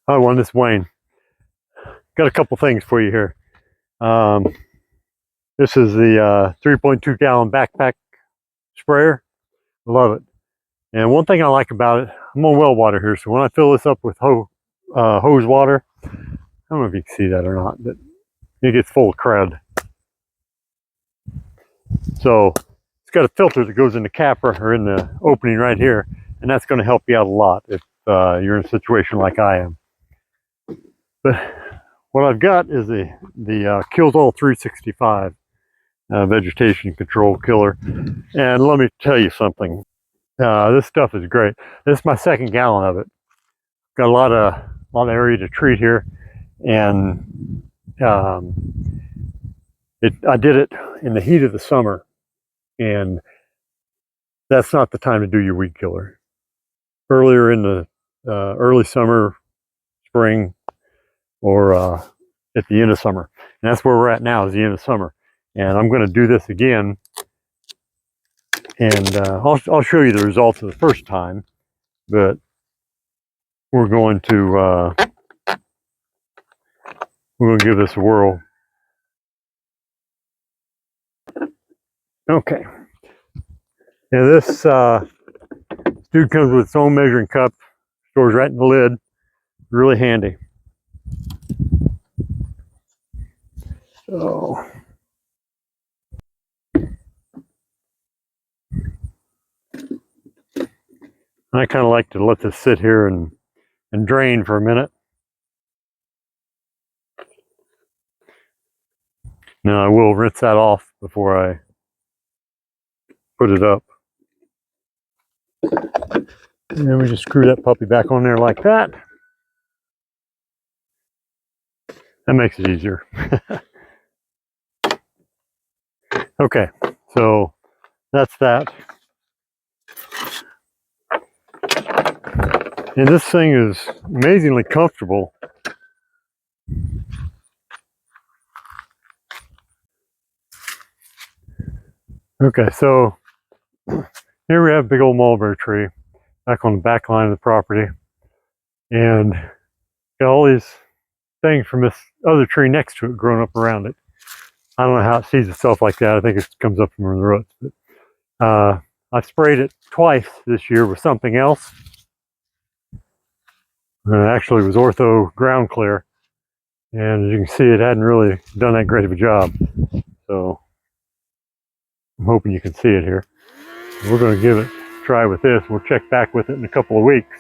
Hi, everyone, this is Wayne. Got a couple things for you here. This is the 3.2 gallon backpack sprayer. Love it. And one thing I like about it, I'm on well water here, so when I fill this up with hose water, I don't know if you can see that or not, but it gets full of crud. So it's got a filter that goes in the capper or in the opening right here, and that's going to help you out a lot if you're in a situation like I am. But what I've got is the Kills All 365 vegetation control killer, and let me tell you something. This stuff is great. This is my second gallon of it. Got a lot of area to treat here, and I did it in the heat of the summer, and that's not the time to do your weed killer. Earlier in the early summer, spring, or at the end of summer. And that's where we're at now, is the end of summer. And I'm going to do this again, and I'll show you the results of the first time, but we're going to give this a whirl. Okay. Now this dude comes with its own measuring cup, stores right in the lid. Really handy. So I kind of like to let this sit here and drain for a minute. Now I will rinse that off before I put it up. And then we just screw that puppy back on there like that. That makes it easier. Okay, so that's that. And this thing is amazingly comfortable. Okay, so here we have a big old mulberry tree back on the back line of the property, and got all these things from this other tree next to it growing up around it. I don't know how it sees itself like that. I think it comes up from the roots. But I sprayed it twice this year with something else. Actually, it was Ortho Ground Clear, and as you can see, it hadn't really done that great of a job. So I'm hoping you can see it here. We're going to give it a try with this. We'll check back with it in a couple of weeks